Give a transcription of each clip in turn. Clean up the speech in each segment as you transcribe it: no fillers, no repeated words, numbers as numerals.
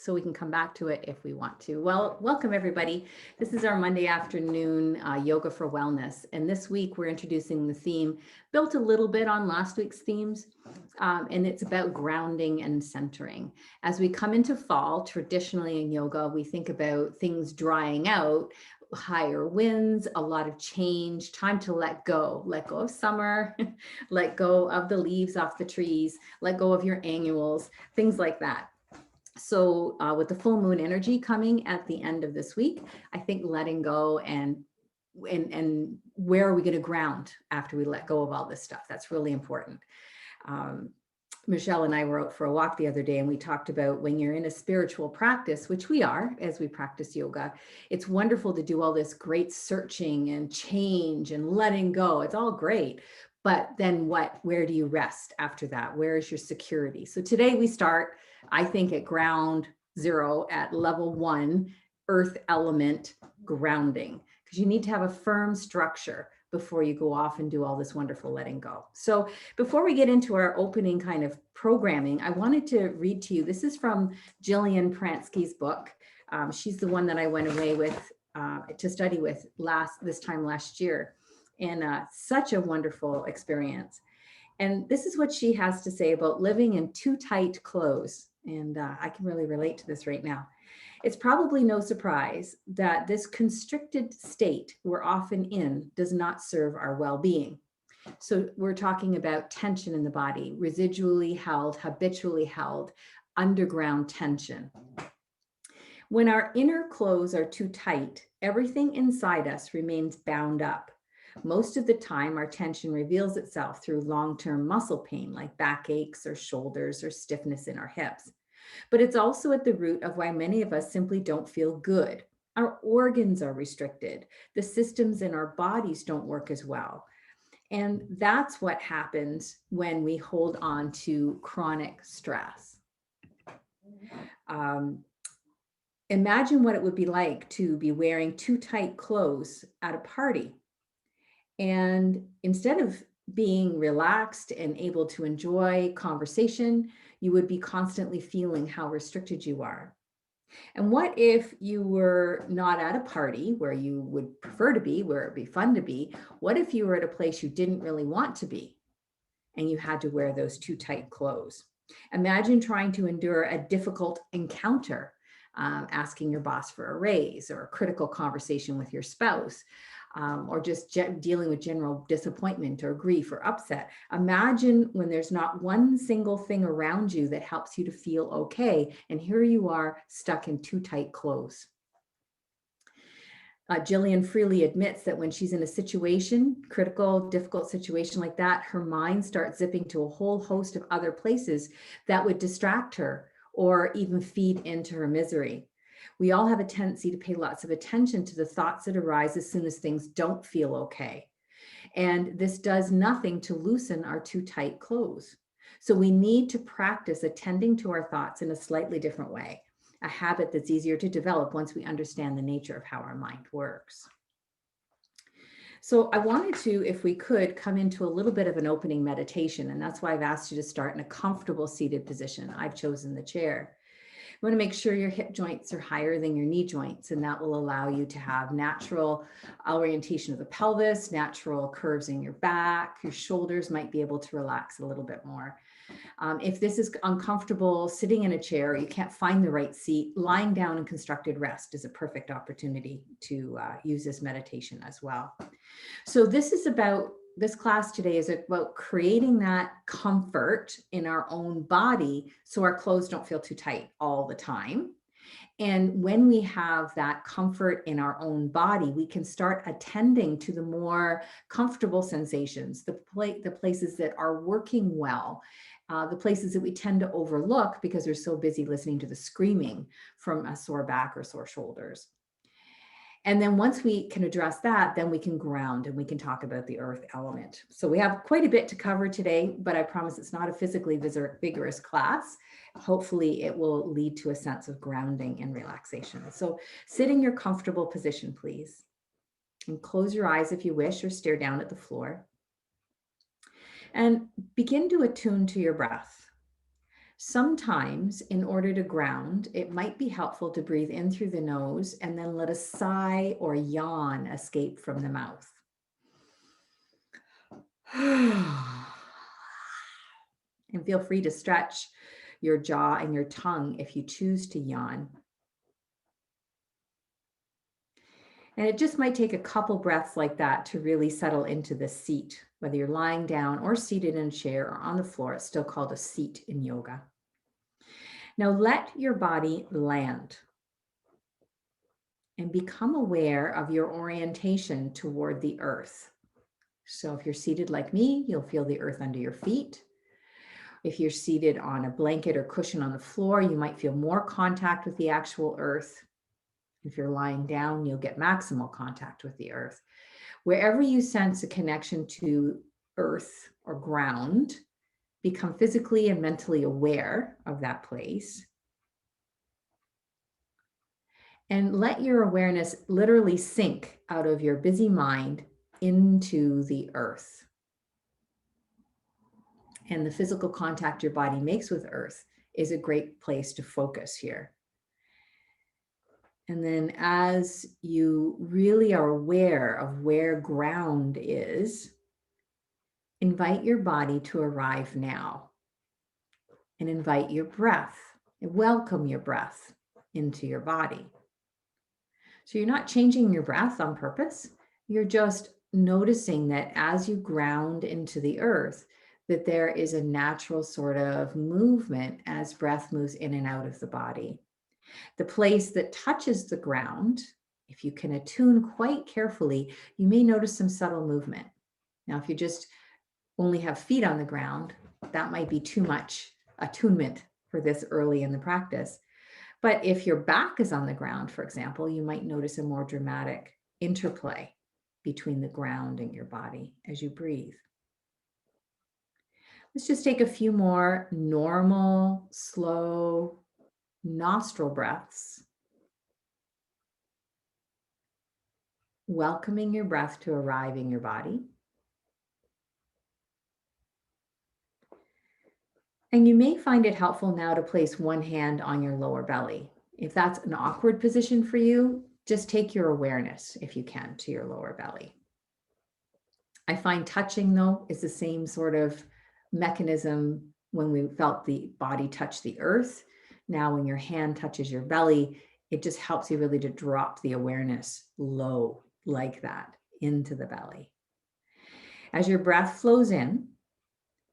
so we can come back to it if we want to. Well, welcome everybody. This is our Monday afternoon Yoga for Wellness. And this week we're introducing the theme built a little bit on last week's themes. And it's about grounding and centering. As we come into fall, traditionally in yoga, we think about things drying out, higher winds, a lot of change, time to let go of summer, let go of the leaves off the trees, let go of your annuals, things like that. So with the full moon energy coming at the end of this week, I think letting go and where are we going to ground after we let go of all this stuff? That's really important. Michelle and I were out for a walk the other day, and we talked about when you're in a spiritual practice, which we are as we practice yoga, it's wonderful to do all this great searching and change and letting go. It's all great. But then where do you rest after that? Where is your security? So today we start, I think, at ground zero, at level 1, earth element grounding, because you need to have a firm structure before you go off and do all this wonderful letting go. So before we get into our opening kind of programming, I wanted to read to you. This is from Jillian Pransky's book. She's the one that I went away with to study with this time last year. And such a wonderful experience. And this is what she has to say about living in too tight clothes. And I can really relate to this right now. It's probably no surprise that this constricted state we're often in does not serve our well-being. So we're talking about tension in the body, residually held, habitually held, underground tension. When our inner clothes are too tight, everything inside us remains bound up. Most of the time, our tension reveals itself through long-term muscle pain, like backaches or shoulders or stiffness in our hips. But it's also at the root of why many of us simply don't feel good. Our organs are restricted. The systems in our bodies don't work as well. And that's what happens when we hold on to chronic stress. Imagine what it would be like to be wearing too tight clothes at a party. And instead of being relaxed and able to enjoy conversation, you would be constantly feeling how restricted you are. And what if you were not at a party where you would prefer to be, where it'd be fun to be? What if you were at a place you didn't really want to be and you had to wear those too tight clothes? Imagine trying to endure a difficult encounter, asking your boss for a raise, or a critical conversation with your spouse. Or just dealing with general disappointment or grief or upset. Imagine when there's not one single thing around you that helps you to feel okay, and here you are stuck in too tight clothes. Jillian freely admits that when she's in a situation, critical, difficult situation like that, her mind starts zipping to a whole host of other places that would distract her or even feed into her misery. We all have a tendency to pay lots of attention to the thoughts that arise as soon as things don't feel okay. And this does nothing to loosen our too tight clothes. So we need to practice attending to our thoughts in a slightly different way, a habit that's easier to develop once we understand the nature of how our mind works. So I wanted to, if we could, come into a little bit of an opening meditation. And that's why I've asked you to start in a comfortable seated position. I've chosen the chair. You want to make sure your hip joints are higher than your knee joints, and that will allow you to have natural orientation of the pelvis, natural curves in your back. Your shoulders might be able to relax a little bit more. If this is uncomfortable sitting in a chair, you can't find the right seat, lying down in constructed rest is a perfect opportunity to use this meditation as well. So this class today is about creating that comfort in our own body so our clothes don't feel too tight all the time. And when we have that comfort in our own body, we can start attending to the more comfortable sensations, the places that are working well, the places that we tend to overlook because we're so busy listening to the screaming from a sore back or sore shoulders. And then once we can address that, then we can ground and we can talk about the earth element. So we have quite a bit to cover today, but I promise it's not a physically vigorous class. Hopefully it will lead to a sense of grounding and relaxation. So sit in your comfortable position, please. And close your eyes if you wish, or stare down at the floor. And begin to attune to your breath. Sometimes, in order to ground, it might be helpful to breathe in through the nose and then let a sigh or yawn escape from the mouth. And feel free to stretch your jaw and your tongue if you choose to yawn. And it just might take a couple breaths like that to really settle into the seat, whether you're lying down or seated in a chair or on the floor. It's still called a seat in yoga. Now let your body land and become aware of your orientation toward the earth. So if you're seated like me, you'll feel the earth under your feet. If you're seated on a blanket or cushion on the floor, you might feel more contact with the actual earth. If you're lying down, you'll get maximal contact with the earth. Wherever you sense a connection to earth or ground, become physically and mentally aware of that place. And let your awareness literally sink out of your busy mind into the earth. And the physical contact your body makes with earth is a great place to focus here. And then as you really are aware of where ground is, invite your body to arrive now. And invite your breath, welcome your breath into your body. So you're not changing your breath on purpose. You're just noticing that as you ground into the earth, that there is a natural sort of movement as breath moves in and out of the body. The place that touches the ground, if you can attune quite carefully, you may notice some subtle movement. Now, if you just only have feet on the ground, that might be too much attunement for this early in the practice. But if your back is on the ground, for example, you might notice a more dramatic interplay between the ground and your body as you breathe. Let's just take a few more normal, slow nostril breaths, welcoming your breath to arrive in your body. And you may find it helpful now to place one hand on your lower belly. If that's an awkward position for you, just take your awareness, if you can, to your lower belly. I find touching, though, is the same sort of mechanism when we felt the body touch the earth. Now, when your hand touches your belly, it just helps you really to drop the awareness low like that into the belly. As your breath flows in,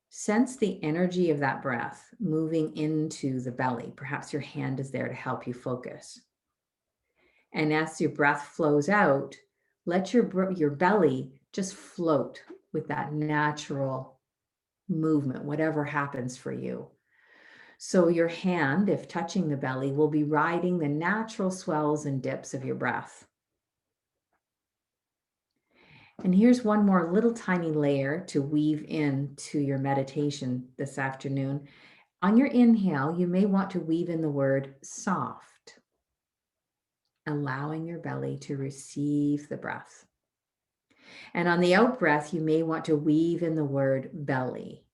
sense the energy of that breath moving into the belly. Perhaps your hand is there to help you focus. And as your breath flows out, let your belly just float with that natural movement, whatever happens for you. So your hand, if touching the belly, will be riding the natural swells and dips of your breath. And here's one more little tiny layer to weave into your meditation this afternoon. On your inhale, you may want to weave in the word soft, allowing your belly to receive the breath. And on the out breath, you may want to weave in the word belly.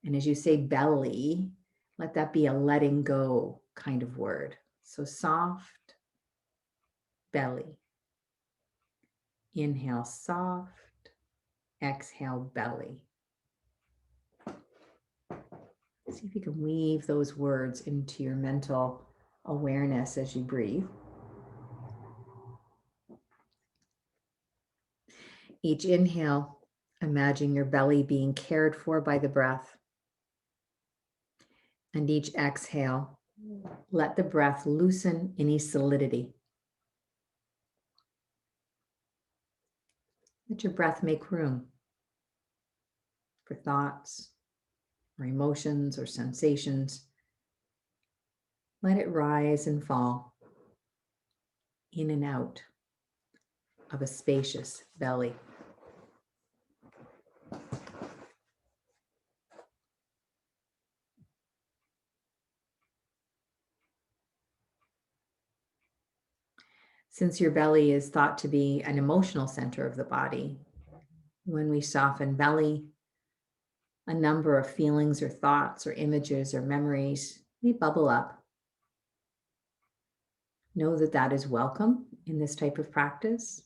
And as you say belly, let that be a letting go kind of word. So soft, belly. Inhale, soft. Exhale, belly. See if you can weave those words into your mental awareness as you breathe. Each inhale, imagine your belly being cared for by the breath. And each exhale, let the breath loosen any solidity. Let your breath make room for thoughts or emotions or sensations. Let it rise and fall in and out of a spacious belly. Since your belly is thought to be an emotional center of the body, when we soften belly, a number of feelings or thoughts or images or memories may bubble up. Know that that is welcome in this type of practice,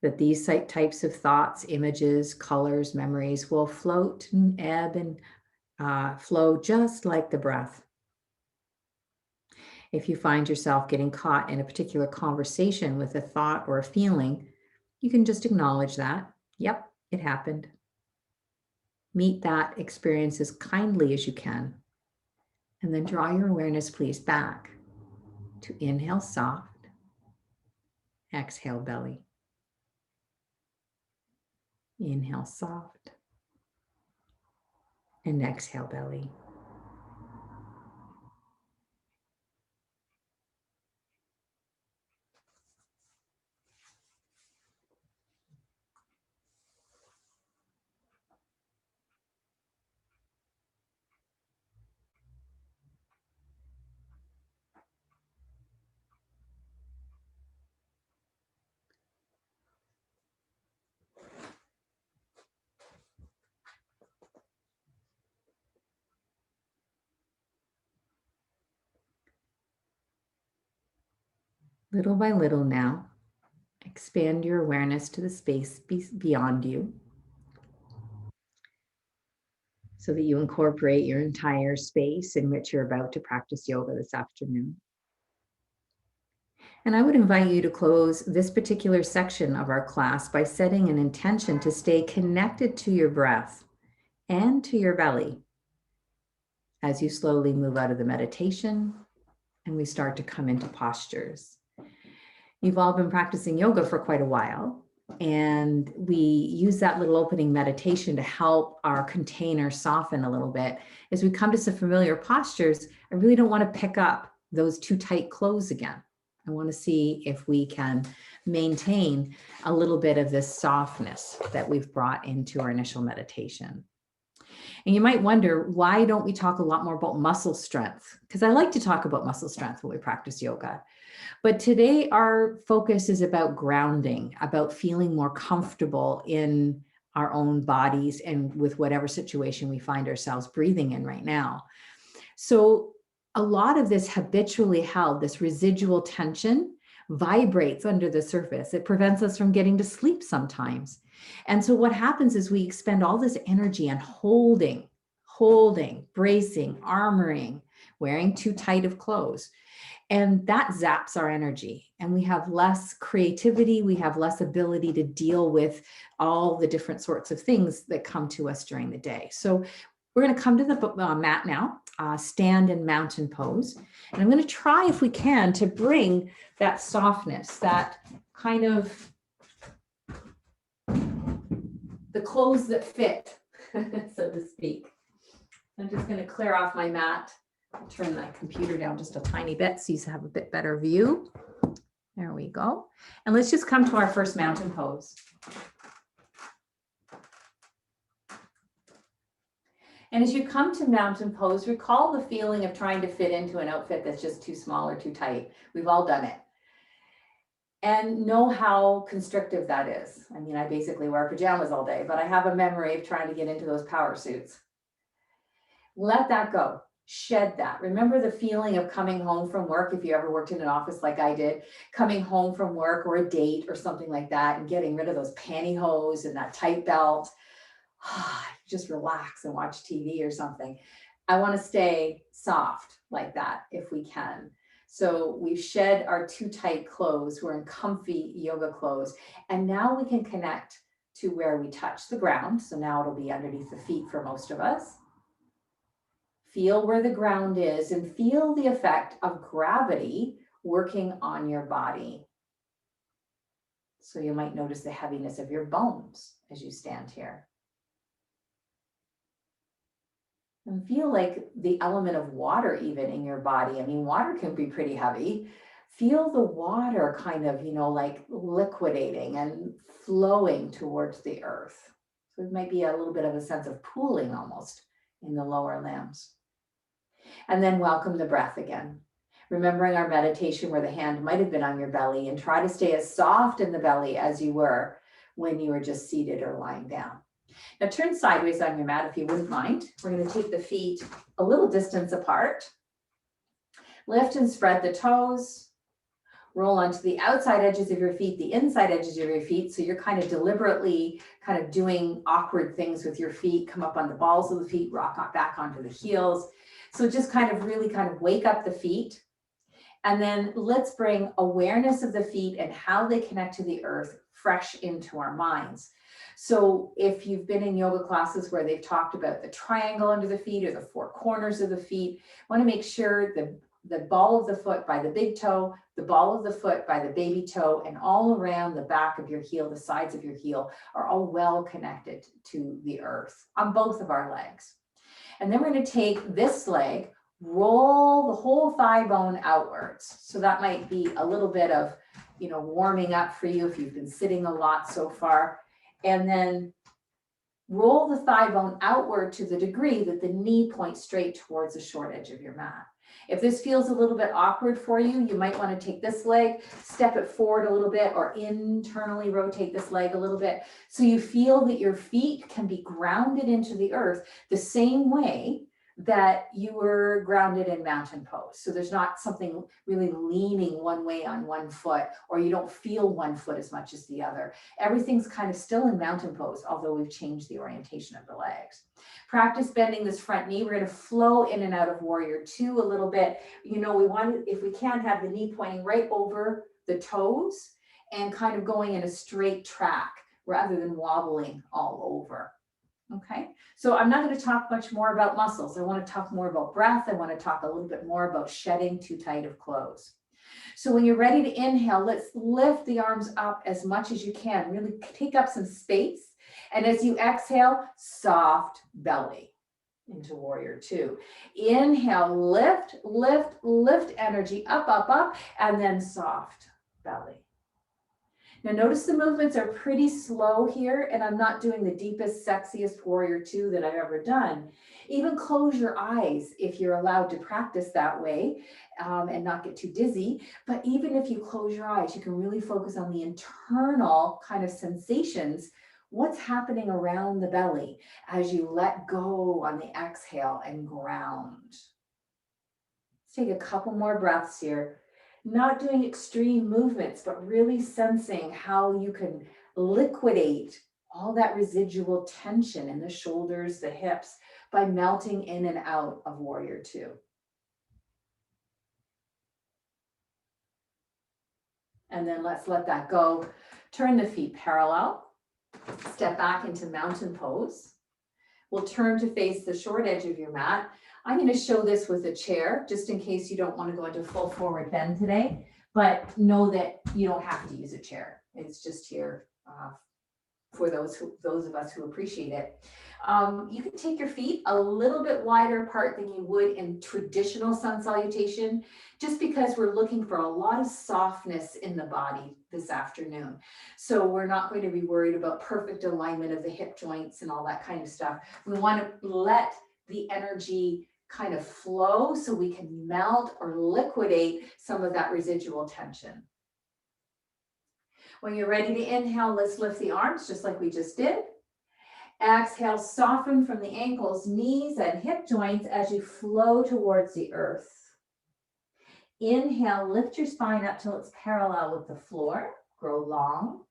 that these types of thoughts, images, colors, memories will float and ebb and flow just like the breath. If you find yourself getting caught in a particular conversation with a thought or a feeling, you can just acknowledge that. Yep, it happened. Meet that experience as kindly as you can. And then draw your awareness, please, back to inhale soft, exhale belly. Inhale soft, and exhale belly. Little by little now, expand your awareness to the space beyond you so that you incorporate your entire space in which you're about to practice yoga this afternoon. And I would invite you to close this particular section of our class by setting an intention to stay connected to your breath and to your belly as you slowly move out of the meditation and we start to come into postures. You've all been practicing yoga for quite a while, and we use that little opening meditation to help our container soften a little bit. As we come to some familiar postures, I really don't want to pick up those too tight clothes again. I want to see if we can maintain a little bit of this softness that we've brought into our initial meditation. And you might wonder, why don't we talk a lot more about muscle strength? Because I like to talk about muscle strength when we practice yoga. But today our focus is about grounding, about feeling more comfortable in our own bodies and with whatever situation we find ourselves breathing in right now. So a lot of this habitually held, this residual tension, vibrates under the surface. It prevents us from getting to sleep sometimes. And so what happens is we expend all this energy on holding, bracing, armoring, wearing too tight of clothes. And that zaps our energy, and we have less creativity. We have less ability to deal with all the different sorts of things that come to us during the day. So we're going to come to the mat now, stand in mountain pose. And I'm going to try, if we can, to bring that softness, that kind of the clothes that fit, so to speak. I'm just going to clear off my mat. I'll turn the computer down just a tiny bit so you have a bit better view. There we go. And let's just come to our first mountain pose. And as you come to mountain pose, recall the feeling of trying to fit into an outfit that's just too small or too tight. We've all done it. And know how constrictive that is. I mean, I basically wear pajamas all day, but I have a memory of trying to get into those power suits. Let that go. Shed that. Remember the feeling of coming home from work, if you ever worked in an office like I did, coming home from work or a date or something like that and getting rid of those pantyhose and that tight belt. Just relax and watch TV or something. I want to stay soft like that if we can. So we've shed our too tight clothes. We're in comfy yoga clothes. And now we can connect to where we touch the ground. So now it'll be underneath the feet for most of us. Feel where the ground is and feel the effect of gravity working on your body. So you might notice the heaviness of your bones as you stand here. And feel like the element of water even in your body. I mean, water can be pretty heavy. Feel the water kind of, like liquidating and flowing towards the earth. So it might be a little bit of a sense of pooling almost in the lower limbs. And then welcome the breath again. Remembering our meditation where the hand might have been on your belly, and try to stay as soft in the belly as you were when you were just seated or lying down. Now turn sideways on your mat if you wouldn't mind. We're going to take the feet a little distance apart. Lift and spread the toes. Roll onto the outside edges of your feet, the inside edges of your feet. So you're kind of deliberately kind of doing awkward things with your feet. Come up on the balls of the feet, rock back onto the heels. So just kind of really kind of wake up the feet. And then let's bring awareness of the feet and how they connect to the earth fresh into our minds. So if you've been in yoga classes where they've talked about the triangle under the feet or the four corners of the feet, want to make sure the ball of the foot by the big toe, the ball of the foot by the baby toe, and all around the back of your heel, the sides of your heel are all well connected to the earth on both of our legs. And then we're going to take this leg, roll the whole thigh bone outwards. So that might be a little bit of, warming up for you if you've been sitting a lot so far. And then roll the thigh bone outward to the degree that the knee points straight towards the short edge of your mat. If this feels a little bit awkward for you, you might want to take this leg, step it forward a little bit, or internally rotate this leg a little bit so you feel that your feet can be grounded into the earth the same way that you were grounded in mountain pose. So there's not something really leaning one way on one foot, or you don't feel one foot as much as the other. Everything's kind of still in mountain pose, although we've changed the orientation of the legs. Practice bending this front knee. We're going to flow in and out of warrior two a little bit. We want to, if we can, have the knee pointing right over the toes and kind of going in a straight track rather than wobbling all over. Okay, so I'm not going to talk much more about muscles. I want to talk more about breath. I want to talk a little bit more about shedding too tight of clothes. So when you're ready to inhale, let's lift the arms up as much as you can. Really take up some space. And as you exhale, soft belly into warrior two. Inhale, lift, lift, lift energy up, and then soft belly. Now notice the movements are pretty slow here, and I'm not doing the deepest, sexiest warrior two that I've ever done. Even close your eyes if you're allowed to practice that way and not get too dizzy. But even if you close your eyes, you can really focus on the internal kind of sensations. What's happening around the belly as you let go on the exhale and ground. Let's take a couple more breaths here. Not doing extreme movements, but really sensing how you can liquidate all that residual tension in the shoulders, the hips, by melting in and out of warrior two. And then let's let that go. Turn the feet parallel. Step back into mountain pose. We'll turn to face the short edge of your mat. I'm going to show this with a chair, just in case you don't want to go into full forward bend today, but know that you don't have to use a chair. It's just here for those of us who appreciate it. You can take your feet a little bit wider apart than you would in traditional sun salutation, just because we're looking for a lot of softness in the body this afternoon. So we're not going to be worried about perfect alignment of the hip joints and all that kind of stuff. We want to let the energy kind of flow so we can melt or liquidate some of that residual tension. When you're ready to inhale, let's lift the arms just like we just did. Exhale, soften from the ankles, knees, and hip joints as you flow towards the earth. Inhale, lift your spine up till it's parallel with the floor. Grow long.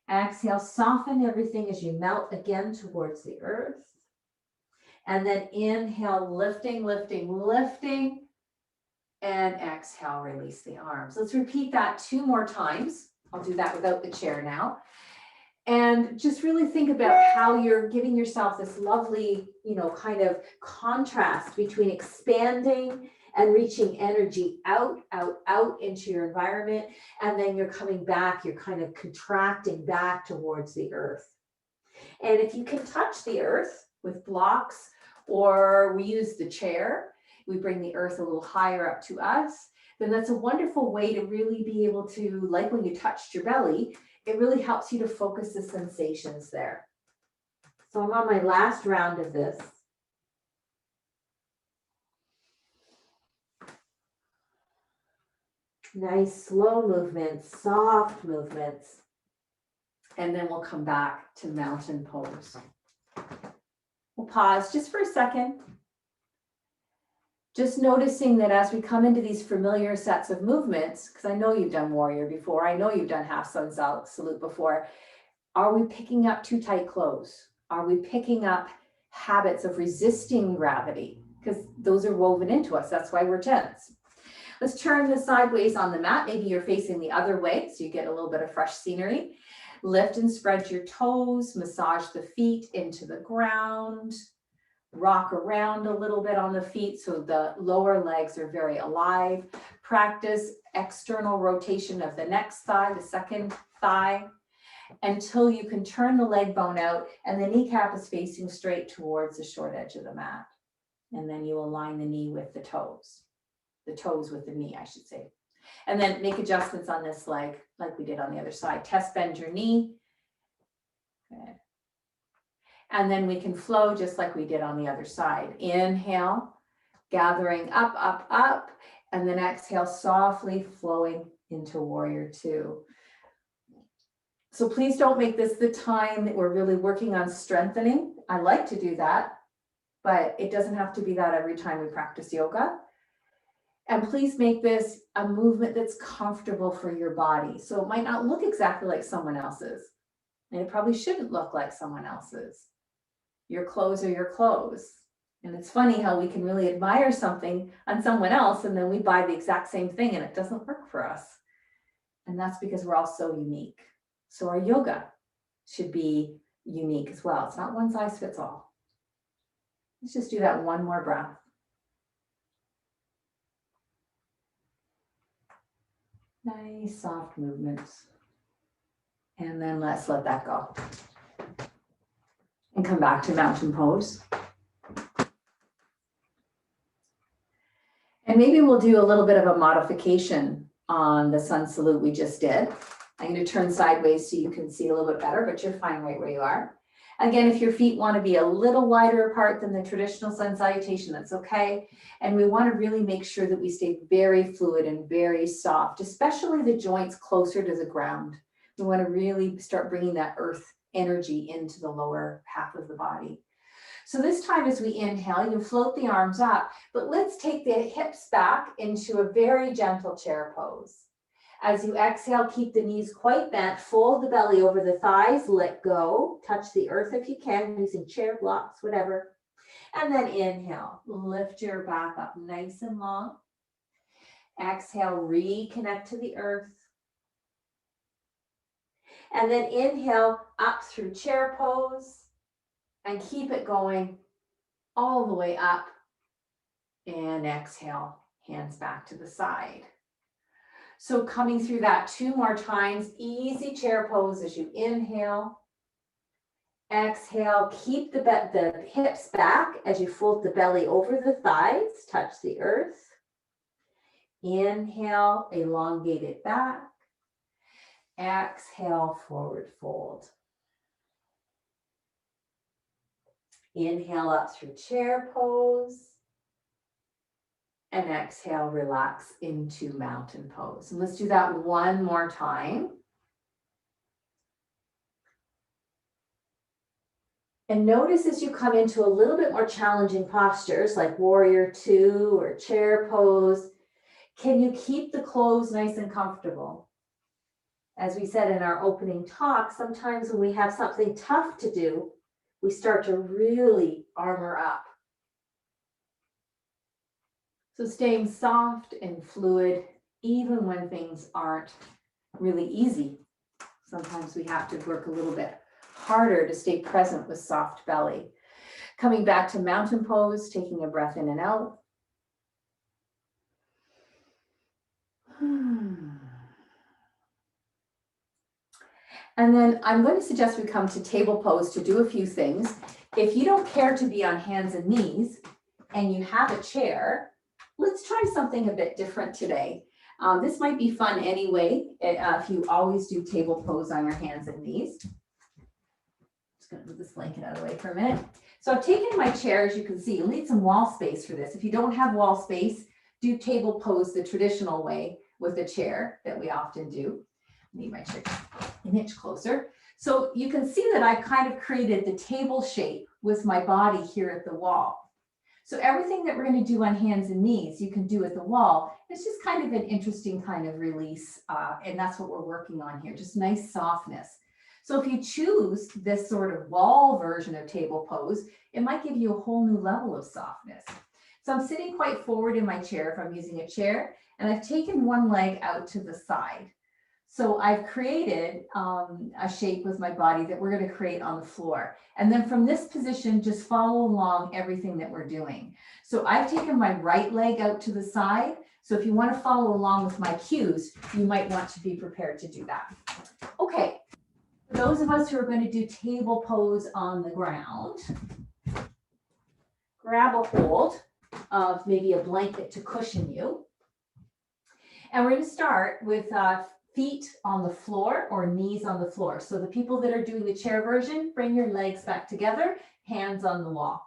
Exhale, soften everything as you melt again towards the earth. And then inhale, lifting, lifting, lifting. And exhale, release the arms. Let's repeat that 2 more times. I'll do that without the chair now. And just really think about how you're giving yourself this lovely, kind of contrast between expanding and reaching energy out into your environment. And then you're coming back, you're kind of contracting back towards the earth. And if you can touch the earth with blocks, or we use the chair, we bring the earth a little higher up to us, then that's a wonderful way to really be able to, like when you touched your belly, it really helps you to focus the sensations there. So I'm on my last round of this. Nice slow movements, soft movements. and then we'll come back to mountain pose. We'll pause just for a second. Just noticing that as we come into these familiar sets of movements, because I know you've done warrior before, I know you've done half sun salute before, are we picking up too tight clothes? Are we picking up habits of resisting gravity? Because those are woven into us. That's why we're tense. Let's turn this sideways on the mat. Maybe you're facing the other way, so you get a little bit of fresh scenery. Lift and spread your toes, massage the feet into the ground, rock around a little bit on the feet so the lower legs are very alive. Practice external rotation of the next thigh, the second thigh, until you can turn the leg bone out and the kneecap is facing straight towards the short edge of the mat. And then you align the knee with the toes with the knee, I should say. And then make adjustments on this leg like we did on the other side. Test bend your knee. Good. And then we can flow just like we did on the other side. Inhale, gathering up, up, up, and then exhale, softly flowing into warrior two. So please don't make this the time that we're really working on strengthening. I like to do that, but it doesn't have to be that every time we practice yoga. And please make this a movement that's comfortable for your body. So it might not look exactly like someone else's, and it probably shouldn't look like someone else's. Your clothes are your clothes. And it's funny how we can really admire something on someone else, and then we buy the exact same thing and it doesn't work for us. And that's because we're all so unique. So our yoga should be unique as well. It's not one size fits all. Let's just do that one more breath. Nice soft movements. And then let's let that go. And come back to mountain pose. And maybe we'll do a little bit of a modification on the sun salute we just did. I'm going to turn sideways so you can see a little bit better, but you're fine right where you are. Again, if your feet want to be a little wider apart than the traditional sun salutation, that's okay. And we want to really make sure that we stay very fluid and very soft, especially the joints closer to the ground. We want to really start bringing that earth energy into the lower half of the body. So this time as we inhale, you float the arms up, but let's take the hips back into a very gentle chair pose. As you exhale, keep the knees quite bent, fold the belly over the thighs, let go, touch the earth if you can, using chair blocks, whatever. And then inhale, lift your back up nice and long. Exhale, reconnect to the earth. And then inhale up through chair pose and keep it going all the way up. And exhale, hands back to the side. So coming through that 2 more times, easy chair pose as you inhale. Exhale, keep the hips back as you fold the belly over the thighs, touch the earth. Inhale, elongate it back. Exhale, forward fold. Inhale up through chair pose. And exhale, relax into mountain pose. And let's do that one more time. And notice as you come into a little bit more challenging postures like warrior two or chair pose, can you keep the clothes nice and comfortable? As we said in our opening talk, sometimes when we have something tough to do, we start to really armor up. So staying soft and fluid, even when things aren't really easy. Sometimes we have to work a little bit harder to stay present with soft belly. Coming back to mountain pose, taking a breath in and out. And then I'm going to suggest we come to table pose to do a few things. If you don't care to be on hands and knees and you have a chair, let's try something a bit different today. This might be fun anyway, if you always do table pose on your hands and knees. Just gonna move this blanket out of the way for a minute. So I've taken my chair, as you can see. You'll need some wall space for this. If you don't have wall space, do table pose the traditional way with a chair that we often do. Need my chair an inch closer. So you can see that I've kind of created the table shape with my body here at the wall. So everything that we're going to do on hands and knees, you can do at the wall. It's just kind of an interesting kind of release. And that's what we're working on here, just nice softness. So if you choose this sort of wall version of table pose, it might give you a whole new level of softness. So I'm sitting quite forward in my chair if I'm using a chair, and I've taken one leg out to the side. So I've created a shape with my body that we're going to create on the floor. And then from this position, just follow along everything that we're doing. So I've taken my right leg out to the side. So if you want to follow along with my cues, you might want to be prepared to do that. Okay, for those of us who are going to do table pose on the ground, grab a hold of maybe a blanket to cushion you. And we're going to start with feet on the floor or knees on the floor. So the people that are doing the chair version, bring your legs back together, hands on the wall.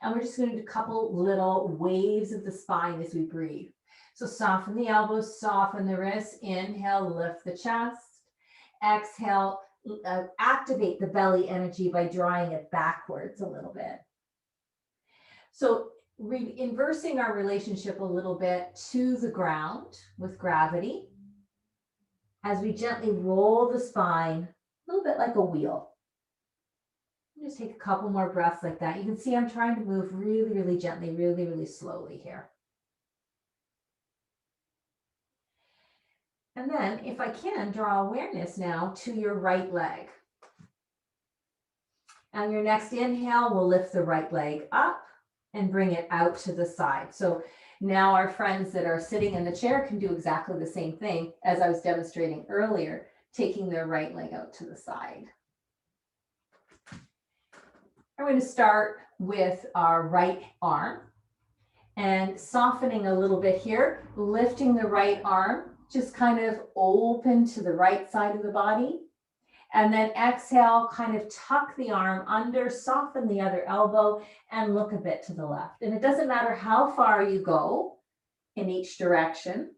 And we're just going to do a couple little waves of the spine as we breathe. So soften the elbows, soften the wrists. Inhale, lift the chest. Exhale, activate the belly energy by drawing it backwards a little bit. So inversing our relationship a little bit to the ground with gravity as we gently roll the spine a little bit like a wheel. Just take a couple more breaths like that. You can see I'm trying to move really, really gently, really, really slowly here. And then if I can, draw awareness now to your right leg. And your next inhale will lift the right leg up and bring it out to the side. So now our friends that are sitting in the chair can do exactly the same thing as I was demonstrating earlier, taking their right leg out to the side. I'm going to start with our right arm and softening a little bit here, lifting the right arm, just kind of open to the right side of the body. And then exhale, kind of tuck the arm under, soften the other elbow, and look a bit to the left. And it doesn't matter how far you go in each direction.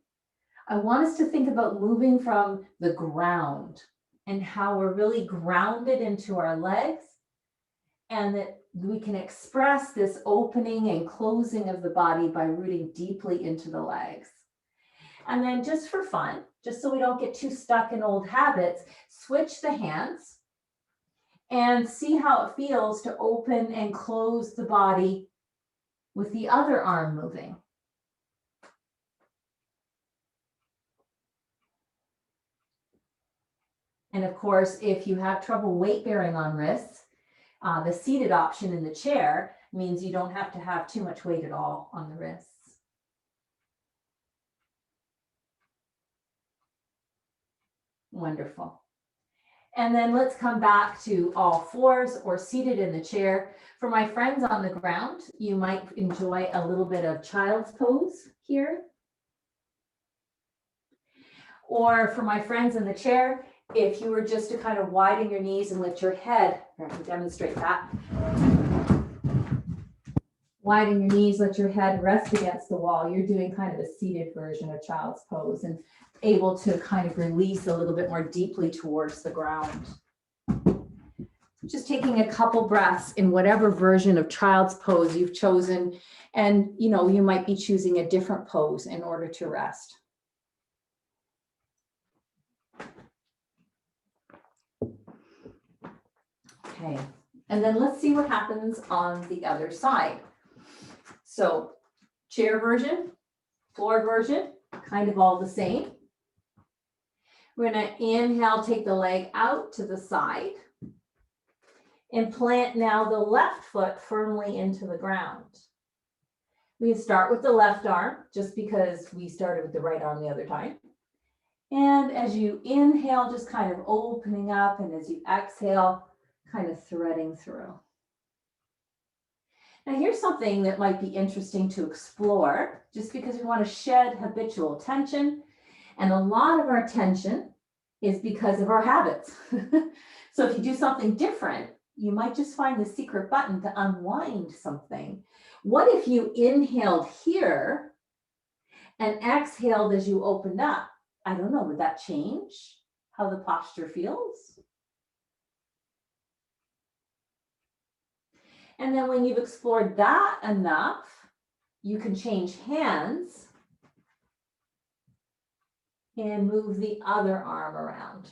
I want us to think about moving from the ground and how we're really grounded into our legs, and that we can express this opening and closing of the body by rooting deeply into the legs. And then just for fun, just so we don't get too stuck in old habits, switch the hands and see how it feels to open and close the body with the other arm moving. And of course, if you have trouble weight bearing on wrists, the seated option in the chair means you don't have to have too much weight at all on the wrists. Wonderful. And then let's come back to all fours or seated in the chair. For my friends on the ground, you might enjoy a little bit of child's pose here. Or for my friends in the chair, if you were just to kind of widen your knees and lift your head, I'm going to demonstrate that. Widen your knees, let your head rest against the wall. You're doing kind of a seated version of child's pose and able to kind of release a little bit more deeply towards the ground. Just taking a couple breaths in whatever version of child's pose you've chosen. And you might be choosing a different pose in order to rest. Okay, and then let's see what happens on the other side. So chair version, floor version, kind of all the same. We're going to inhale, take the leg out to the side and plant now the left foot firmly into the ground. We start with the left arm just because we started with the right arm the other time. And as you inhale, just kind of opening up, and as you exhale, kind of threading through. Now here's something that might be interesting to explore, just because we want to shed habitual tension. And a lot of our tension is because of our habits. So if you do something different, you might just find the secret button to unwind something. What if you inhaled here and exhaled as you opened up? I don't know, would that change? how the posture feels. And then when you've explored that enough, you can change hands and move the other arm around.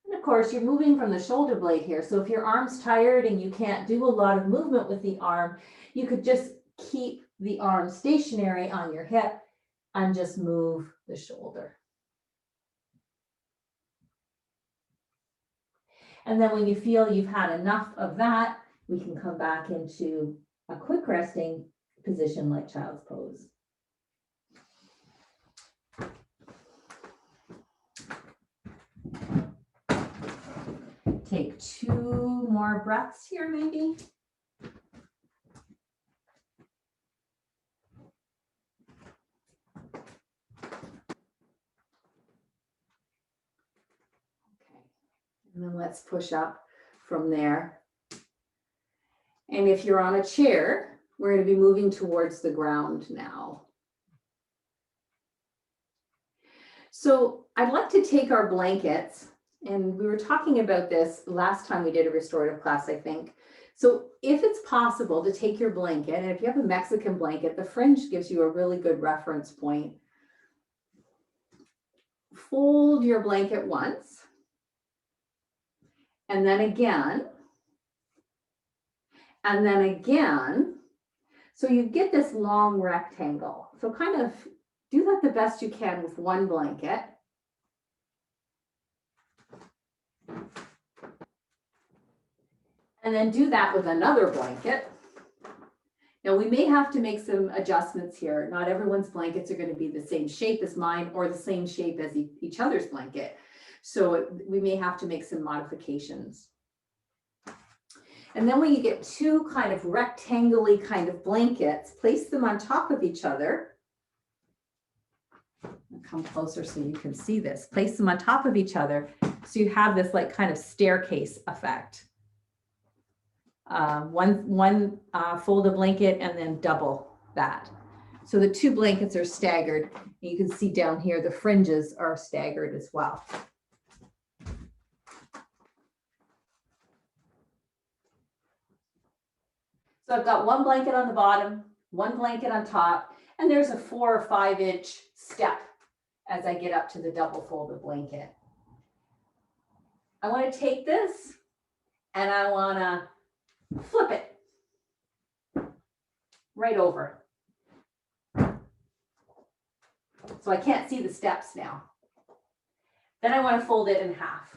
And of course, you're moving from the shoulder blade here. So if your arm's tired and you can't do a lot of movement with the arm, you could just keep the arm stationary on your hip and just move the shoulder. And then when you feel you've had enough of that, we can come back into a quick resting position like child's pose. Take 2 more breaths here, maybe. And then let's push up from there. And if you're on a chair, we're going to be moving towards the ground now. So I'd like to take our blankets, and we were talking about this last time we did a restorative class, I think. So if it's possible to take your blanket, and if you have a Mexican blanket, the fringe gives you a really good reference point. Fold your blanket once. And then again, and then again. So you get this long rectangle. So kind of do that the best you can with one blanket. And then do that with another blanket. Now we may have to make some adjustments here. Not everyone's blankets are going to be the same shape as mine or the same shape as each other's blanket. So we may have to make some modifications. And then when you get 2 kind of rectangle-y kind of blankets, place them on top of each other. I'll come closer so you can see this. Place them on top of each other so you have this like kind of staircase effect. One fold a blanket and then double that. So the 2 blankets are staggered. You can see down here the fringes are staggered as well. So I've got 1 blanket on the bottom, 1 blanket on top, and there's a 4 or 5 inch step as I get up to the double folded blanket. I want to take this and I want to flip it right over. So I can't see the steps now. Then I want to fold it in half.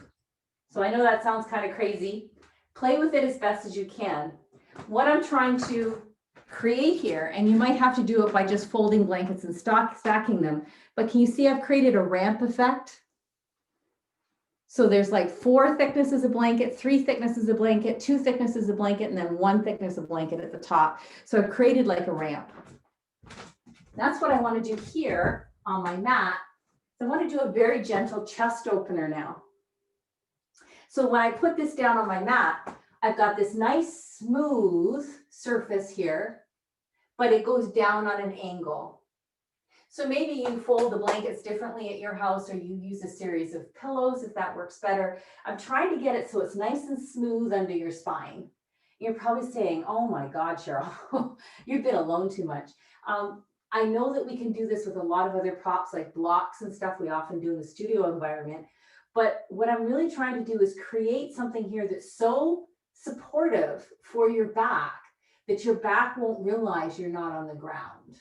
So I know that sounds kind of crazy. Play with it as best as you can. What I'm trying to create here, and you might have to do it by just folding blankets and stacking them, but can you see I've created a ramp effect? So there's like 4 thicknesses of blanket, 3 thicknesses of blanket, 2 thicknesses of blanket, and then 1 thickness of blanket at the top. So I've created like a ramp. That's what I want to do here on my mat. I want to do a very gentle chest opener now. So when I put this down on my mat, I've got this nice smooth surface here, but it goes down on an angle. So maybe you fold the blankets differently at your house, or you use a series of pillows if that works better. I'm trying to get it so it's nice and smooth under your spine. You're probably saying, oh my God, Cheryl, you've been alone too much. I know that we can do this with a lot of other props like blocks and stuff we often do in the studio environment. But what I'm really trying to do is create something here that's so supportive for your back that your back won't realize you're not on the ground.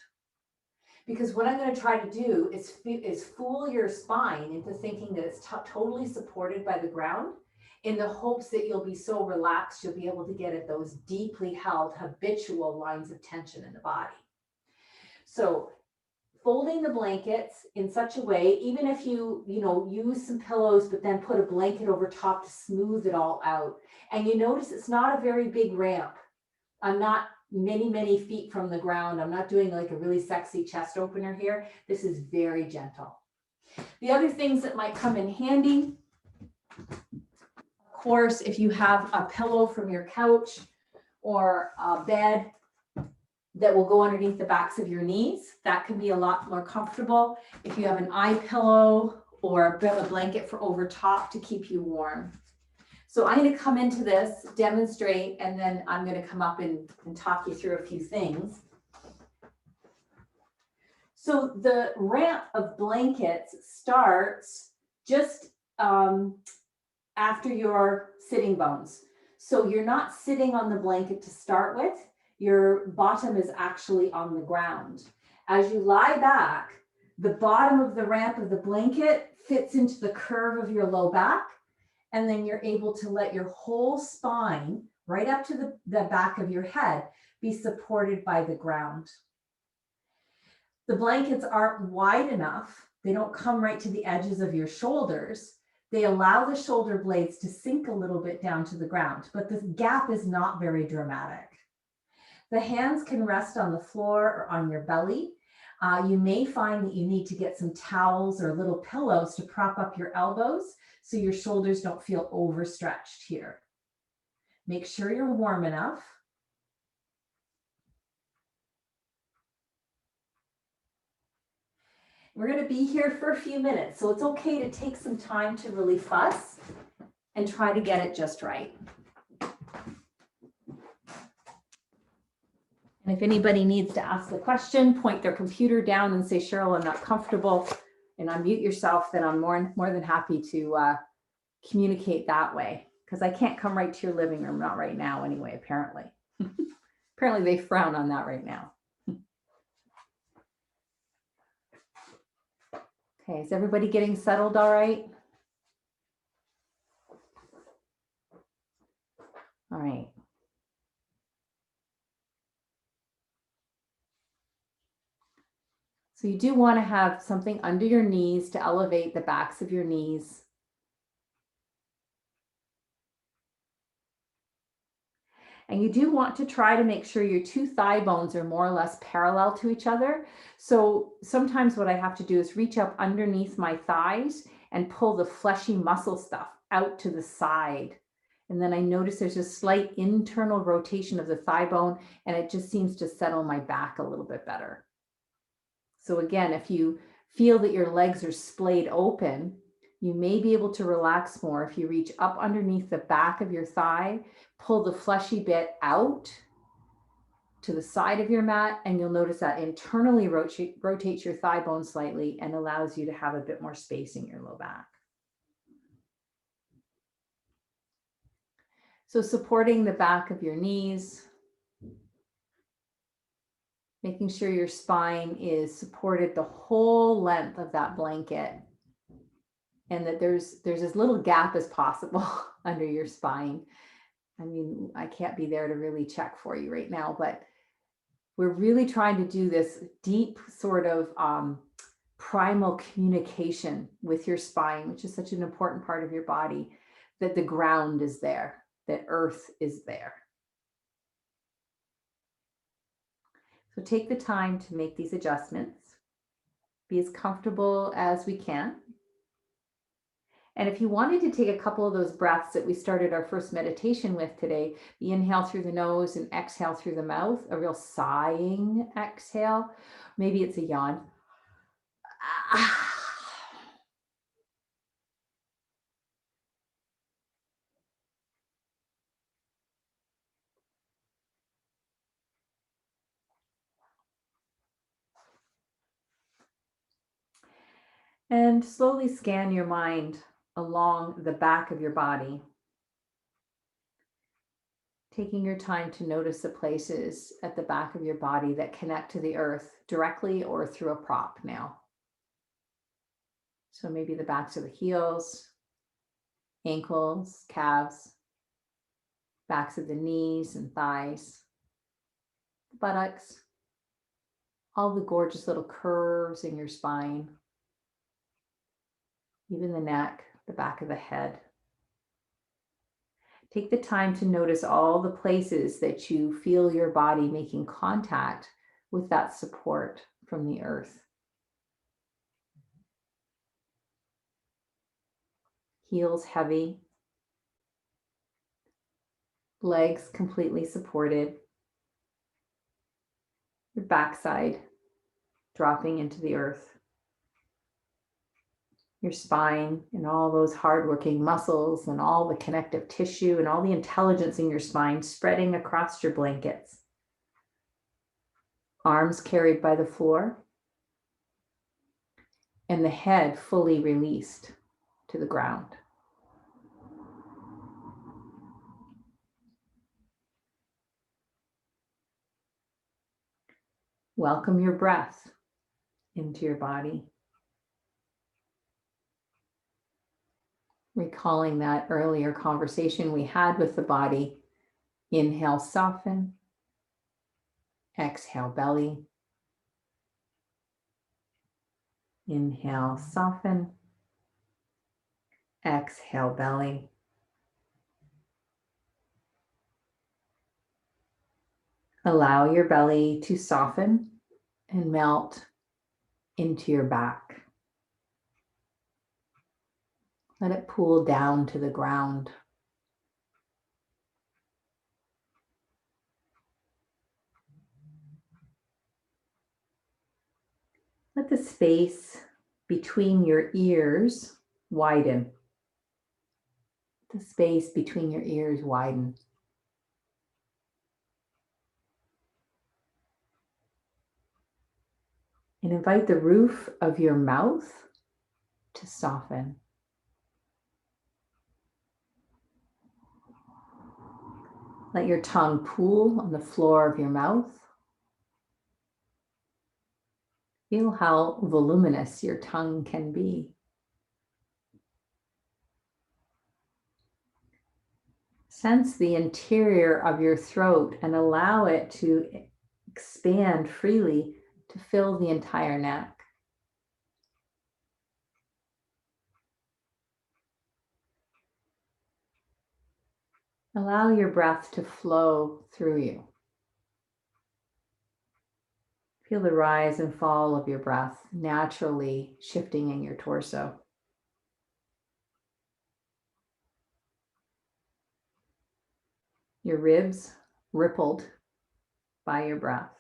Because what I'm going to try to do is fool your spine into thinking that it's totally supported by the ground, in the hopes that you'll be so relaxed you'll be able to get at those deeply held habitual lines of tension in the body. So folding the blankets in such a way, even if you use some pillows, but then put a blanket over top to smooth it all out. And you notice it's not a very big ramp. I'm not many feet from the ground. I'm not doing like a really sexy chest opener here. This is very gentle. The other things that might come in handy, of course, if you have a pillow from your couch or a bed that will go underneath the backs of your knees, that can be a lot more comfortable. If you have an eye pillow or a blanket for over top to keep you warm. So I'm going to come into this, demonstrate, and then I'm going to come up and talk you through a few things. So the ramp of blankets starts just after your sitting bones. So you're not sitting on the blanket to start with. Your bottom is actually on the ground. As you lie back, the bottom of the ramp of the blanket fits into the curve of your low back, and then you're able to let your whole spine, right up to the back of your head, be supported by the ground. The blankets aren't wide enough. They don't come right to the edges of your shoulders. They allow the shoulder blades to sink a little bit down to the ground, but the gap is not very dramatic. The hands can rest on the floor or on your belly. You may find that you need to get some towels or little pillows to prop up your elbows so your shoulders don't feel overstretched here. Make sure you're warm enough. We're going to be here for a few minutes, so it's okay to take some time to really fuss and try to get it just right. And if anybody needs to ask the question, point their computer down and say, Cheryl, I'm not comfortable, and unmute yourself, then I'm more than happy to communicate that way, because I can't come right to your living room, not right now anyway, apparently. Apparently they frown on that right now. Okay, is everybody getting settled all right? All right. So you do want to have something under your knees to elevate the backs of your knees. And you do want to try to make sure your two thigh bones are more or less parallel to each other. So sometimes what I have to do is reach up underneath my thighs and pull the fleshy muscle stuff out to the side. And then I notice there's a slight internal rotation of the thigh bone, and it just seems to settle my back a little bit better. So again, if you feel that your legs are splayed open, you may be able to relax more if you reach up underneath the back of your thigh, pull the fleshy bit out to the side of your mat, and you'll notice that internally rotates your thigh bone slightly and allows you to have a bit more space in your low back. So supporting the back of your knees, making sure your spine is supported the whole length of that blanket, and that there's as little gap as possible under your spine. I mean, I can't be there to really check for you right now, but we're really trying to do this deep sort of primal communication with your spine, which is such an important part of your body, that the ground is there, that earth is there. So take the time to make these adjustments. Be as comfortable as we can. And if you wanted to take a couple of those breaths that we started our first meditation with today, the inhale through the nose and exhale through the mouth, a real sighing exhale. Maybe it's a yawn. And slowly scan your mind along the back of your body, taking your time to notice the places at the back of your body that connect to the earth directly or through a prop now. So maybe the backs of the heels, ankles, calves, backs of the knees and thighs, buttocks, all the gorgeous little curves in your spine, even the neck, the back of the head. Take the time to notice all the places that you feel your body making contact with that support from the earth. Heels heavy, legs completely supported, your backside dropping into the earth. your spine and all those hardworking muscles and all the connective tissue and all the intelligence in your spine spreading across your blankets. Arms carried by the floor and the head fully released to the ground. Welcome your breath into your body. Recalling that earlier conversation we had with the body. Inhale, soften. Exhale, belly. Inhale, soften. Exhale, belly. Allow your belly to soften and melt into your back. Let it pull down to the ground. Let the space between your ears widen. The space between your ears widen. And invite the roof of your mouth to soften. Let your tongue pool on the floor of your mouth. Feel how voluminous your tongue can be. Sense the interior of your throat and allow it to expand freely to fill the entire neck. Allow your breath to flow through you. Feel the rise and fall of your breath naturally shifting in your torso. Your ribs rippled by your breath.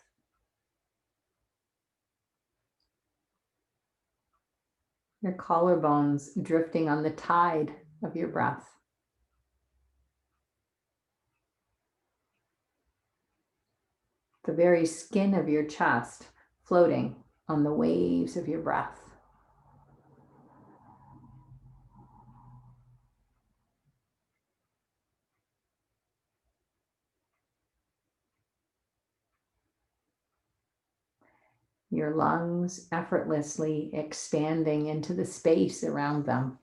Your collarbones drifting on the tide of your breath. The very skin of your chest floating on the waves of your breath. Your lungs effortlessly expanding into the space around them.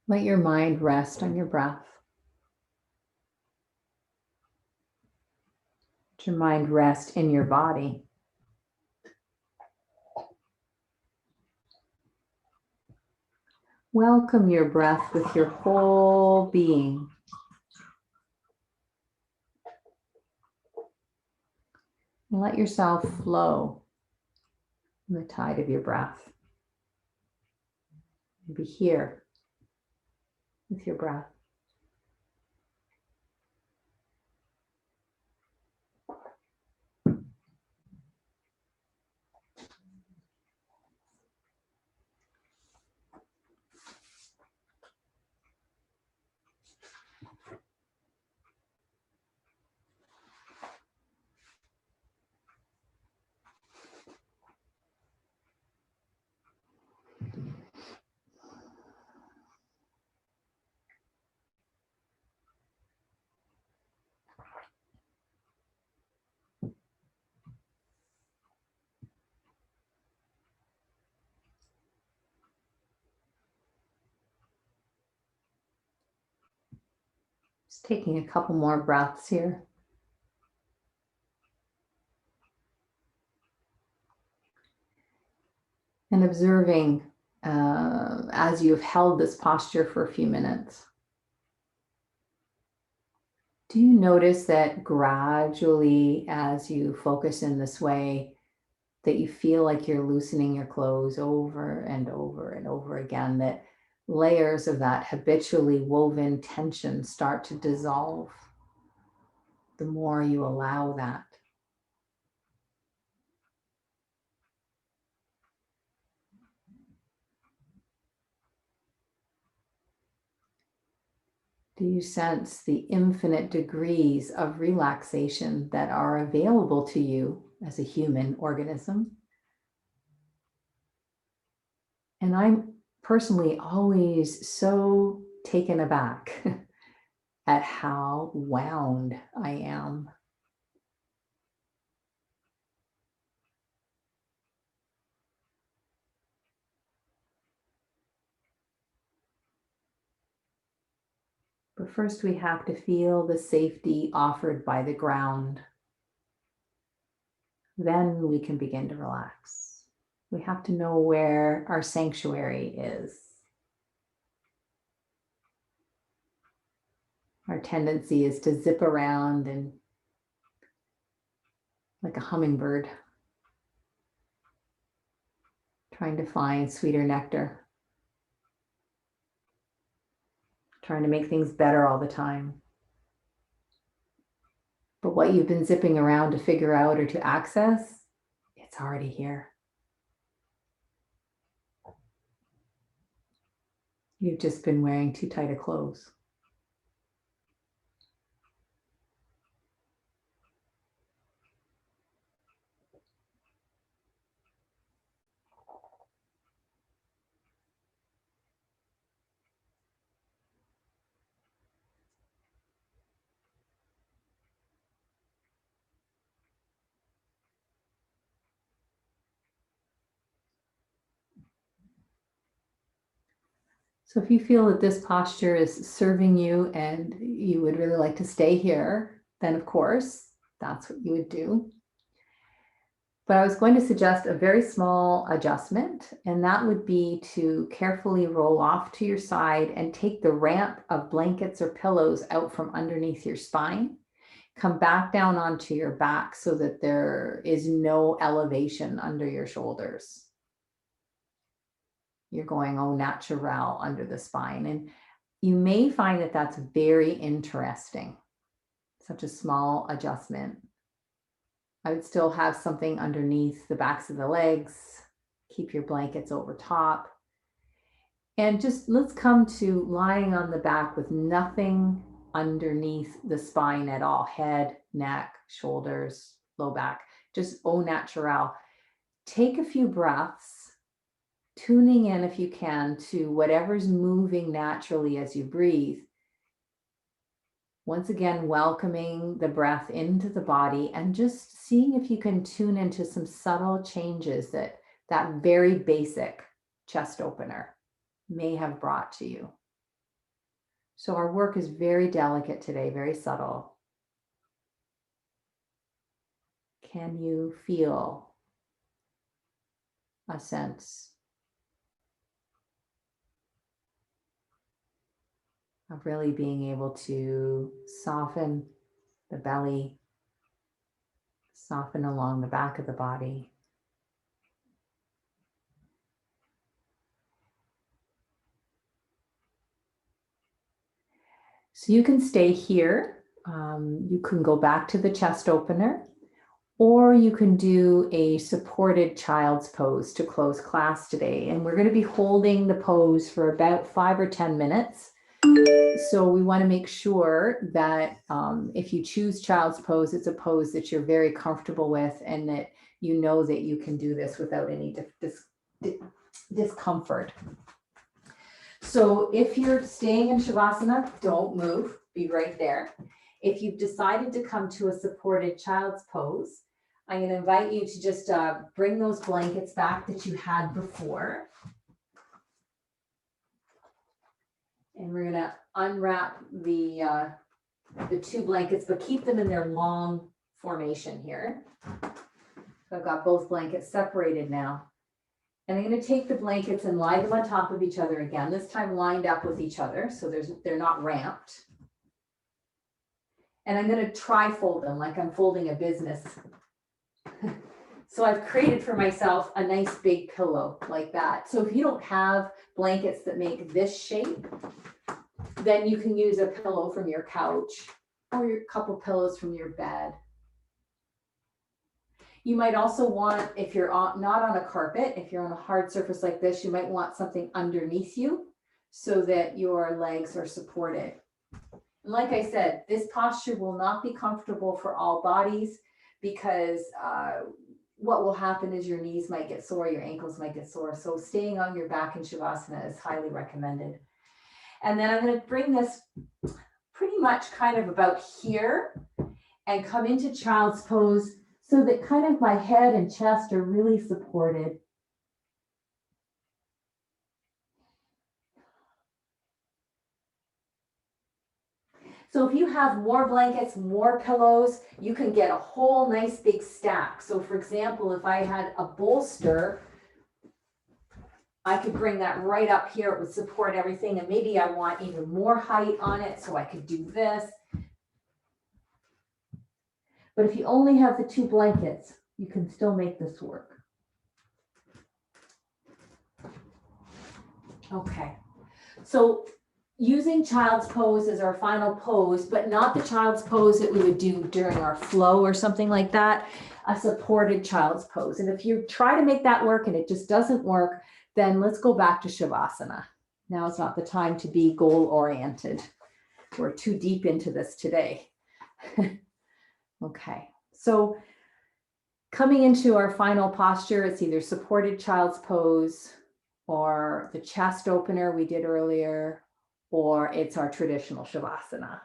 Let your mind rest on your breath. Let your mind rest in your body. Welcome your breath with your whole being. And let yourself flow in the tide of your breath. And be here with your breath. Just taking a couple more breaths here. And observing as you've held this posture for a few minutes. Do you notice that gradually, as you focus in this way, that you feel like you're loosening your clothes over and over and over again, that layers of that habitually woven tension start to dissolve the more you allow that. Do you sense the infinite degrees of relaxation that are available to you as a human organism? And I'm personally always so taken aback at how wound I am. But first, we have to feel the safety offered by the ground. Then we can begin to relax. We have to know where our sanctuary is. Our tendency is to zip around and like a hummingbird, trying to find sweeter nectar, trying to make things better all the time. But what you've been zipping around to figure out or to access, it's already here. You've just been wearing too tight of clothes. So if you feel that this posture is serving you and you would really like to stay here, then of course, that's what you would do. But I was going to suggest a very small adjustment, and that would be to carefully roll off to your side and take the ramp of blankets or pillows out from underneath your spine. Come back down onto your back so that there is no elevation under your shoulders. You're going au naturel under the spine. And you may find that that's very interesting. Such a small adjustment. I would still have something underneath the backs of the legs. Keep your blankets over top. And just let's come to lying on the back with nothing underneath the spine at all. Head, neck, shoulders, low back. Just au naturel. Take a few breaths, tuning in if you can to whatever's moving naturally as you breathe. Once again, welcoming the breath into the body and just seeing if you can tune into some subtle changes that very basic chest opener may have brought to you. So our work is very delicate today, very subtle. Can you feel a sense of really being able to soften the belly, soften along the back of the body? So you can stay here. You can go back to the chest opener, or you can do a supported child's pose to close class today. And we're going to be holding the pose for about 5 or 10 minutes. So we want to make sure that if you choose child's pose, it's a pose that you're very comfortable with and that you know that you can do this without any discomfort. So if you're staying in Shavasana, don't move, be right there. If you've decided to come to a supported child's pose, I'm going to invite you to just bring those blankets back that you had before. And we're going to unwrap the 2 blankets, but keep them in their long formation here. So I've got both blankets separated now. And I'm going to take the blankets and lie them on top of each other again, this time lined up with each other, so they're not ramped. And I'm going to tri-fold them like I'm folding a business. So I've created for myself a nice big pillow like that. So if you don't have blankets that make this shape, then you can use a pillow from your couch or a couple pillows from your bed. You might also want, if you're not on a carpet, if you're on a hard surface like this, you might want something underneath you so that your legs are supported. And like I said, this posture will not be comfortable for all bodies because what will happen is your knees might get sore, your ankles might get sore. So staying on your back in Shavasana is highly recommended. And then I'm going to bring this pretty much kind of about here and come into child's pose so that kind of my head and chest are really supported. So if you have more blankets, more pillows, you can get a whole nice big stack. So for example, if I had a bolster, I could bring that right up here. It would support everything. And maybe I want even more height on it, so I could do this. But if you only have the 2 blankets, you can still make this work. Okay, so using child's pose as our final pose, but not the child's pose that we would do during our flow or something like that, a supported child's pose. And if you try to make that work and it just doesn't work, then let's go back to Shavasana. Now is not the time to be goal-oriented. We're too deep into this today. Okay, so coming into our final posture, it's either supported child's pose or the chest opener we did earlier, or it's our traditional Shavasana.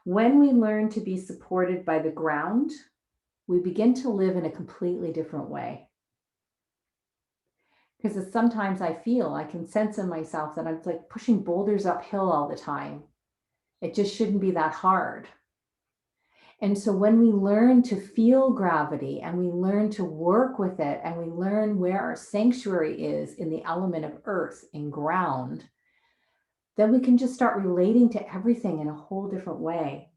When we learn to be supported by the ground, we begin to live in a completely different way. Because sometimes I can sense in myself that I'm like pushing boulders uphill all the time. It just shouldn't be that hard. And so when we learn to feel gravity and we learn to work with it and we learn where our sanctuary is in the element of earth and ground, then we can just start relating to everything in a whole different way.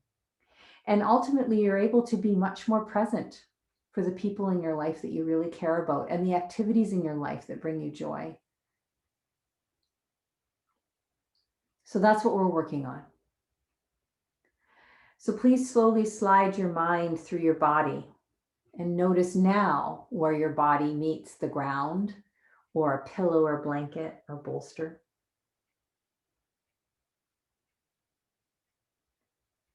And ultimately, you're able to be much more present for the people in your life that you really care about and the activities in your life that bring you joy. So that's what we're working on. So please slowly slide your mind through your body and notice now where your body meets the ground or a pillow or blanket or bolster.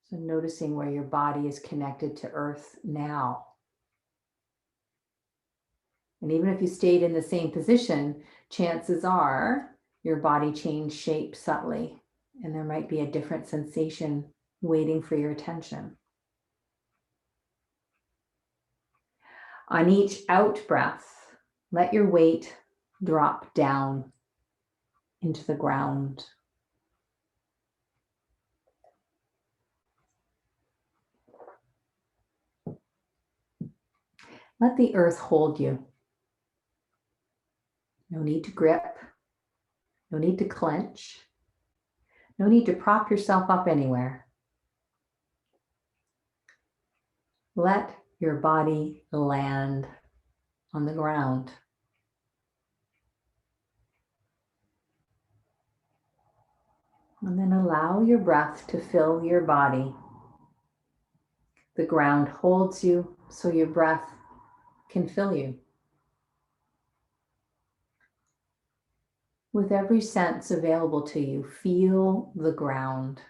So noticing where your body is connected to earth now. And even if you stayed in the same position, chances are your body changed shape subtly, and there might be a different sensation waiting for your attention. On each out breath, let your weight drop down into the ground. Let the earth hold you. No need to grip. No need to clench. No need to prop yourself up anywhere. Let your body land on the ground. And then allow your breath to fill your body. The ground holds you, so your breath can fill you. With every sense available to you, feel the ground.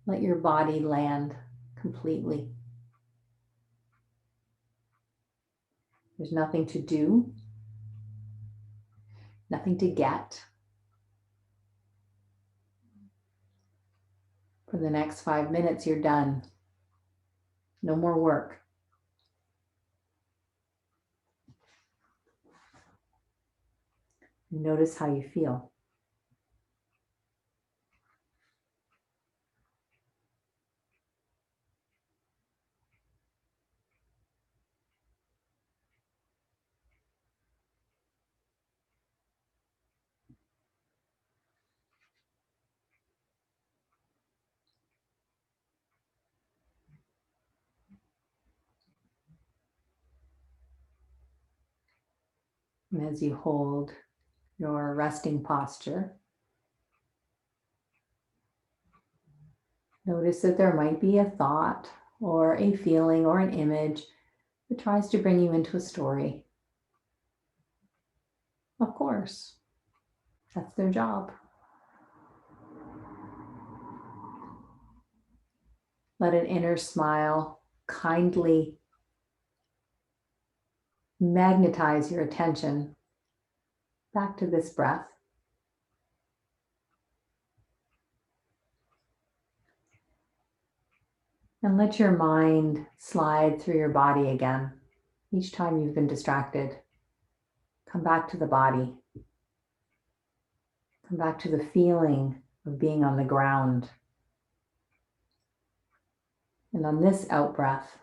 Let your body land completely. There's nothing to do, nothing to get. For the next 5 minutes, you're done. No more work. Notice how you feel. And as you hold your resting posture, notice that there might be a thought or a feeling or an image that tries to bring you into a story. Of course, that's their job. Let an inner smile kindly magnetize your attention back to this breath. And let your mind slide through your body again. Each time you've been distracted, come back to the body. Come back to the feeling of being on the ground. And on this out breath,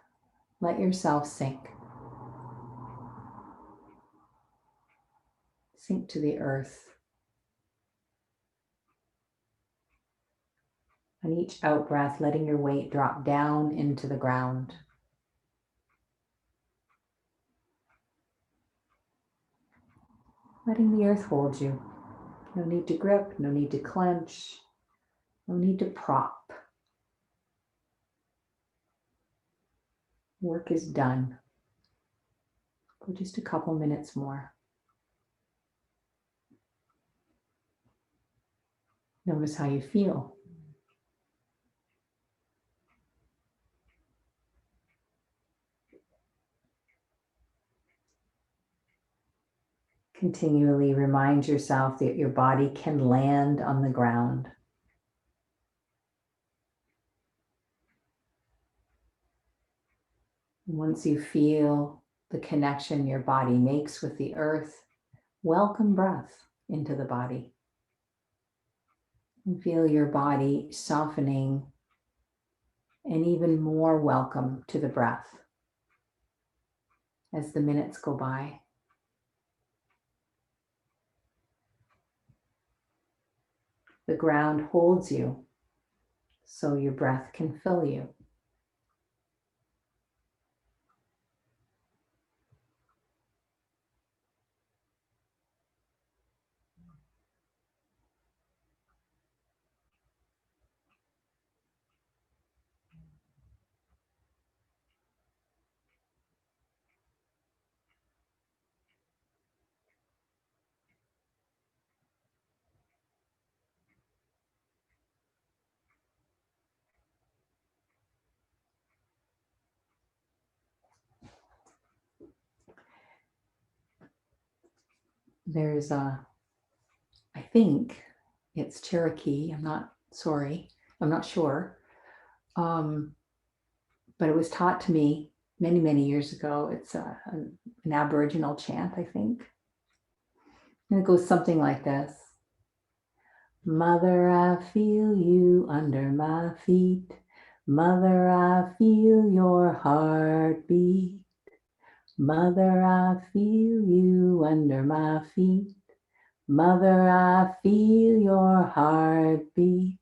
let yourself sink. Sink to the earth. On each out breath, letting your weight drop down into the ground. Letting the earth hold you. No need to grip, no need to clench, no need to prop. Work is done. For just a couple minutes more. Notice how you feel. Continually remind yourself that your body can land on the ground. Once you feel the connection your body makes with the earth, welcome breath into the body. And feel your body softening and even more welcome to the breath as the minutes go by. The ground holds you, so your breath can fill you. There's I think it's Cherokee, I'm not sure. But it was taught to me many, many years ago. It's an Aboriginal chant, I think. And it goes something like this. Mother, I feel you under my feet. Mother, I feel your heartbeat. Mother, I feel you under my feet. Mother, I feel your heartbeat.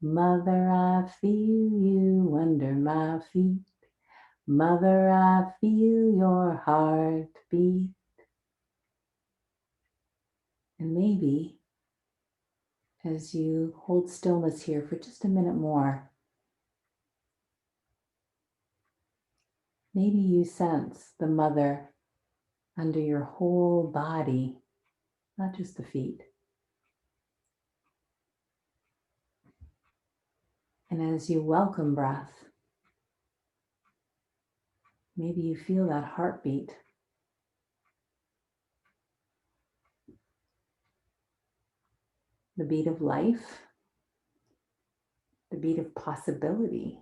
Mother, I feel you under my feet. Mother, I feel your heartbeat. And maybe as you hold stillness here for just a minute more, maybe you sense the mother under your whole body, not just the feet. And as you welcome breath, maybe you feel that heartbeat. The beat of life, the beat of possibility,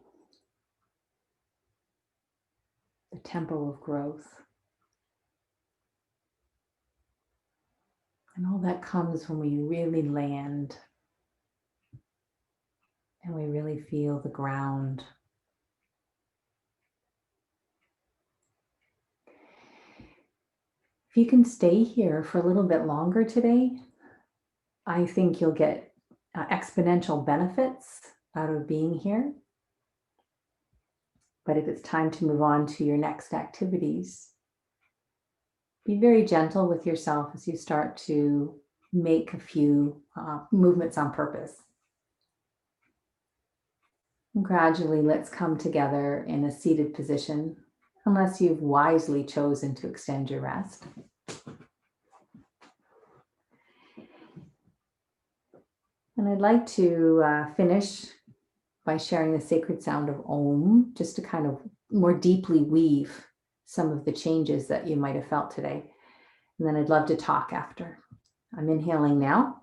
the tempo of growth. And all that comes when we really land and we really feel the ground. If you can stay here for a little bit longer today, I think you'll get exponential benefits out of being here. But if it's time to move on to your next activities, Be very gentle with yourself as you start to make a few movements on purpose. And gradually, let's come together in a seated position, unless you've wisely chosen to extend your rest. And I'd like to finish by sharing the sacred sound of Om, just to kind of more deeply weave some of the changes that you might have felt today. And then I'd love to talk after. I'm inhaling now.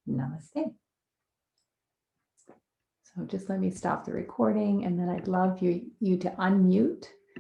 Namaste. So just let me stop the recording, and then I'd love you to unmute